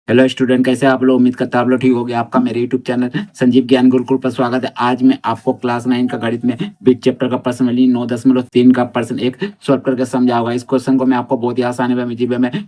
Hello student, कैसे आप लोग? उम्मीद करता आप लोग ठीक हो गए। आपका मेरे यूट्यूब चैनल संजीव ज्ञान गुरुकुल पर स्वागत है। आज मैं आपको क्लास 9 का गणित में बीच चैप्टर का प्रश्न नंबर 9.3 का प्रश्न एक सॉल्व करके समझाऊंगा। इस क्वेश्चन को मैं आपको बहुत ही आसानी में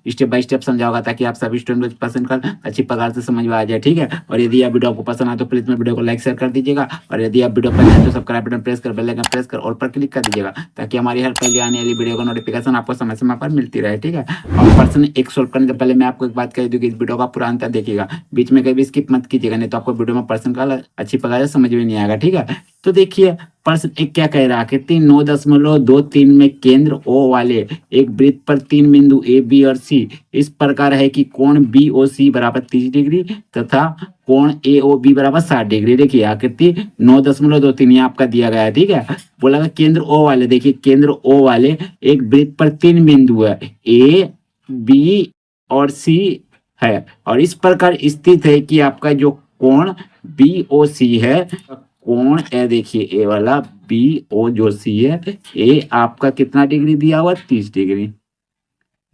स्टेप बाय स्टेप समझाऊंगा, ताकि आप सभी स्टूडेंट पसंद कर अच्छी प्रकार से समझ में आ जाए। ठीक है, और यदि आप वीडियो को पसंद आए तो प्लीज मेरे वीडियो को लाइक शेयर कर दीजिएगा, और यदि आप वीडियो पर नए हैं तो सब्सक्राइब बटन प्रेस कर बेल आइकन प्रेस कर ऑल पर क्लिक कर दीजिएगा, ताकि हमारी हर पहले आने वाली वीडियो का नोटिफिकेशन आपको समय समय पर मिलती रहे। ठीक है, और प्रश्न एक सोल्व करने से पहले मैं आपको एक बात कह दूं कि इस वीडियो का पूरा अंतर देखिएगा, बीच में कभी स्किप मत कीजिएगा, नहीं तो आपको वीडियो में प्रश्न का अच्छी प्रकार से समझ में नहीं आएगा। ठीक है, तो देखिए प्रश्न एक क्या कह रहा है कि 9.23 में केंद्र ओ वाले एक वृत्त पर तीन बिंदु ए बी और सी इस प्रकार है कि कोण बी ओ सी बराबर 30 डिग्री तथा कोण ए ओ बी बराबर 60 डिग्री। देखिए आकृति 9.23 ये आपका दिया गया है। ठीक है, बोला केंद्र ओ वाले, देखिए केंद्र ओ वाले एक वृत्त पर तीन बिंदु है ए बी और सी है, और इस प्रकार स्थित है कि आपका जो कोण बी ओ सी है, कोण ए देखिए ए वाला बी ओ जो सी है, ए आपका कितना डिग्री दिया हुआ? 30 डिग्री।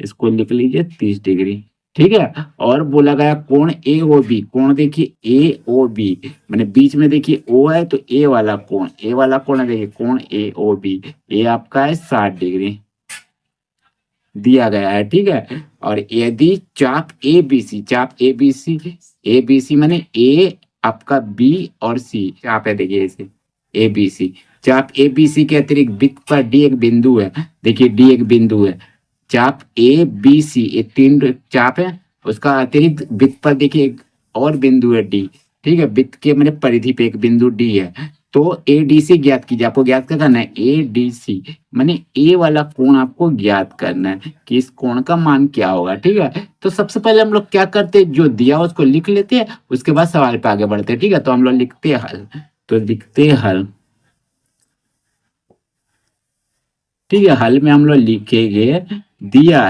इसको लिख लीजिए 30 डिग्री। ठीक है, और बोला गया कोण ए ओ बी, कोण देखिए ए ओ बी मैंने बीच में देखिए ओ है तो ए वाला कोण है, देखिए कोण ए ओ बी ए आपका है 60 डिग्री दिया गया है। ठीक है, और यदि चाप ए बी सी माने ए आपका बी और सी चाप है, देखिए इसे ए बी सी, चाप ए बी सी के अतिरिक्त वृत्त पर डी एक बिंदु है, देखिए डी एक बिंदु है, चाप ए बी सी ये तीन चाप है, उसका अतिरिक्त वृत्त पर देखिए एक और बिंदु है डी। ठीक है, वृत्त के मैंने परिधि पे एक बिंदु डी है, तो ए डी सी ज्ञात कीजिए। आपको ज्ञात क्या करना है? ए डी सी माने ए वाला कोण आपको ज्ञात करना है कि इस कोण का मान क्या होगा। ठीक है, तो सबसे पहले हम लोग क्या करते हैं, जो दिया उसको लिख लेते हैं, उसके बाद सवाल पे आगे बढ़ते हैं। ठीक है, तो हम लोग लिखते हैं हल, तो लिखते हैं हल। ठीक है, हल में हम लोग लिखेंगे दिया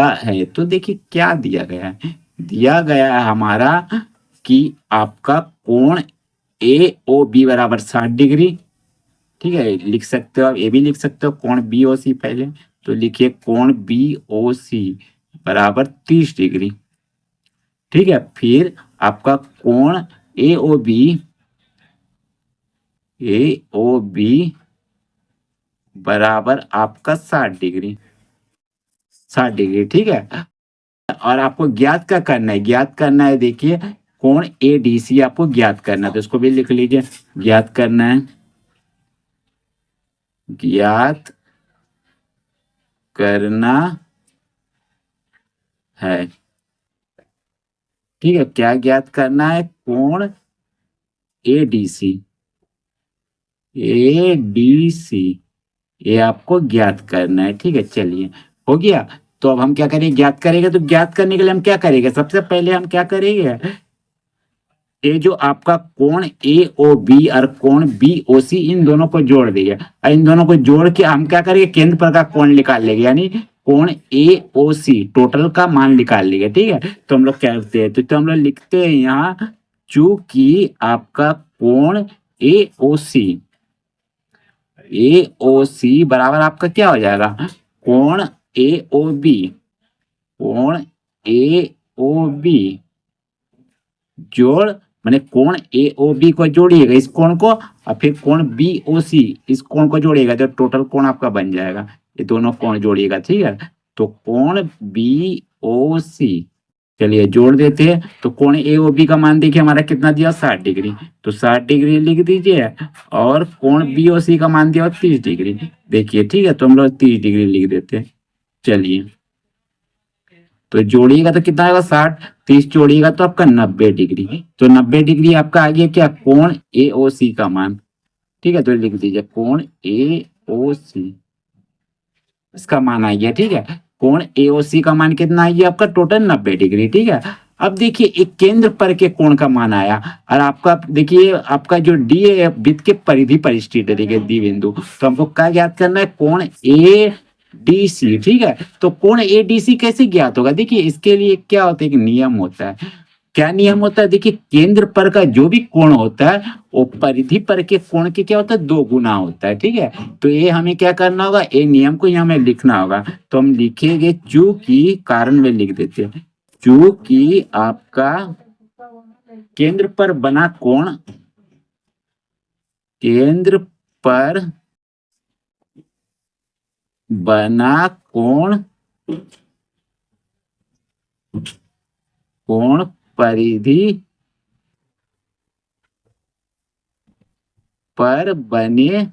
है तो देखिए क्या दिया गया है, दिया गया है हमारा कि आपका कोण ए ओ बी बराबर 60 डिग्री। ठीक है, लिख सकते हो आप, ये भी लिख सकते हो कोण बी ओ सी पहले, तो लिखिए कोण बी ओ सी बराबर 30 डिग्री। ठीक है, फिर आपका कोण ए ओ बी बराबर आपका 60 डिग्री। ठीक है, और आपको ज्ञात क्या करना है? ज्ञात करना है देखिए कोण ए डी सी आपको ज्ञात करना है, तो इसको भी लिख लीजिए, ज्ञात करना है, ज्ञात करना है। ठीक है, क्या ज्ञात करना है? कोण ए डी सी ये आपको ज्ञात करना है। ठीक है, चलिए हो गया। तो अब हम क्या करेंगे? ज्ञात करेंगे, तो ज्ञात करने के लिए हम क्या करेंगे? सबसे पहले हम क्या करेंगे, ये जो आपका कोण ए ओ बी और कोण बी ओ सी इन दोनों को जोड़ देंगे, और इन दोनों को जोड़ के हम क्या करेंगे? केंद्र पर का कोण निकाल लेंगे, यानी कोण ए ओ सी टोटल का मान निकाल लेंगे। ठीक है, तो हम लोग क्या करते हैं, तो हम लोग लिखते हैं यहाँ चूंकि आपका कोण ए ओ सी बराबर आपका क्या हो जाएगा? कोण ए ओ बी जोड़ मैंने कोण ए ओ बी को जोड़िएगा इस कोण को, और फिर कोण बी ओ सी इस कोण को जोड़िएगा, तो टोटल कोण आपका बन जाएगा। ये दोनों कोण जोड़िएगा। ठीक है, तो कोण बी ओ सी, चलिए जोड़ देते हैं, तो कोण ए ओ बी का मान देखिए हमारा कितना दिया? 60 डिग्री, तो 60 डिग्री लिख दीजिए, और कोण बी ओ सी का मान दिया 30 डिग्री देखिए। ठीक है, तो हम लोग 30 डिग्री लिख देते हैं। चलिए, तो जोड़िएगा तो कितना आएगा? 60, 30 जोड़िएगा तो आपका 90 डिग्री, तो 90 डिग्री आपका आ गया क्या? कोण ए ओ सी का मान। ठीक है, तो लिख दीजिए कोण ए ओ सी इसका मान आ गया। ठीक है, कोण ए ओ सी का मान कितना आ गया आपका? Total 90 degree. ठीक है, अब देखिए एक केंद्र पर के कोण का मान आया, और आपका देखिए आपका जो डी है वृत्त के परिधि पर स्थित है, देखिए डी बिंदु, तो हमको क्या ज्ञात करना है? कोण ए डी सी। ठीक है, तो कोण ए डी सी कैसे ज्ञात होगा? देखिए इसके लिए क्या होता है, एक नियम होता है, क्या नियम होता है? देखिए केंद्र पर का जो भी कोण होता है वो परिधि पर के कोण के क्या होता है? 2 गुना होता है, ठीक है। तो ये हमें क्या करना होगा? ये नियम को यहाँ हमें लिखना होगा। तो हम लिखेंगे चूंकि, कारण में लिख देते हैं, चूंकि आपका केंद्र पर बना कोण, केंद्र पर बना कोण, कोण परिधि पर बने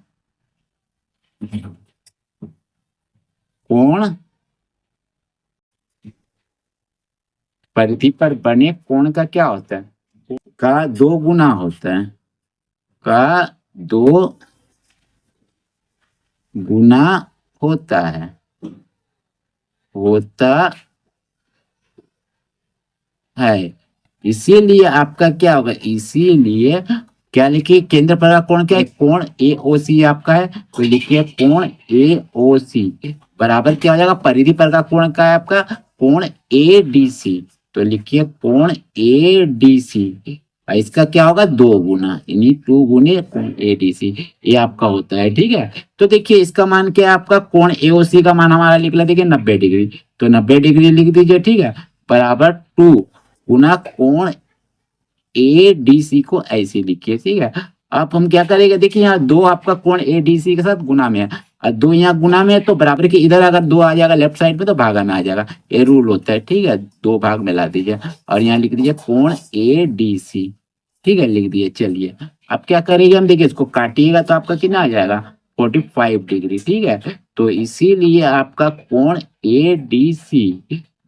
कोण, परिधि पर बने कोण का क्या होता है? का 2 गुना होता है, का 2 गुना होता है, होता है। इसीलिए आपका क्या होगा? इसीलिए क्या लिखिए? केंद्र पर का कोण क्या है? कोण AOC आपका है, तो लिखिए कोण AOC बराबर क्या हो जाएगा? परिधि पर का कोण का है आपका? कोण ADC, तो लिखिए कोण ADC, इसका क्या होगा? 2 गुना, यानी 2 गुने कोण ADC, ये आपका होता है, ठीक है। तो देखिए इसका मान क्या है आपका? कोण AOC का मान हमारा निकला देखिए 90 डिग्री, तो 90 डिग्री लिख दीजिए, ठीक है, बराबर 2 गुना कोण ADC को ऐसे लिखिए, ठीक है। अब हम क्या करेंगे? देखिए यहाँ 2 आपका कोण ADC के साथ गुना में है, और 2 यहाँ गुना में है, तो बराबर के इधर अगर 2 आ जाएगा लेफ्ट साइड में तो भागा में आ जाएगा, ये रूल होता है, ठीक है। 2 भाग में ला दीजिए और यहाँ लिख दीजिए कोण ADC, ठीक है, लिख दिए। चलिए अब क्या करेंगे हम? देखिए इसको काटिएगा तो आपका कितना आ जाएगा? 45 डिग्री, ठीक है। तो इसीलिए आपका कोण ADC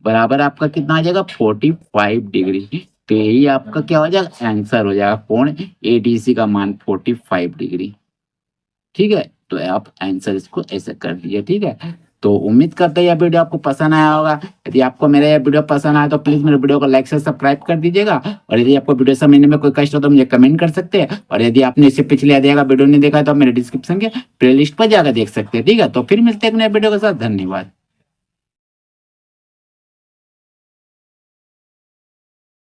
बराबर आपका कितना आ जाएगा? 45 डिग्री। तो यही आपका क्या हो जाएगा? आंसर हो जाएगा, कोण ADC का मान 45 डिग्री, ठीक है। तो आप आंसर इसको ऐसे कर दीजिए, ठीक है। तो उम्मीद करते हैं यह वीडियो आपको पसंद आया होगा। यदि आपको मेरा यह वीडियो पसंद आया तो प्लीज मेरे वीडियो को लाइक से सब्सक्राइब कर दीजिएगा, और यदि आपको वीडियो समझने में कोई कष्ट हो तो मुझे कमेंट कर सकते हैं, और यदि आपने इससे पिछले आधे का वीडियो नहीं देखा तो आप मेरे डिस्क्रिप्शन के प्लेलिस्ट पर जाकर देख सकते हैं, ठीक है। तो फिर मिलते हैं एक नए वीडियो के साथ, धन्यवाद।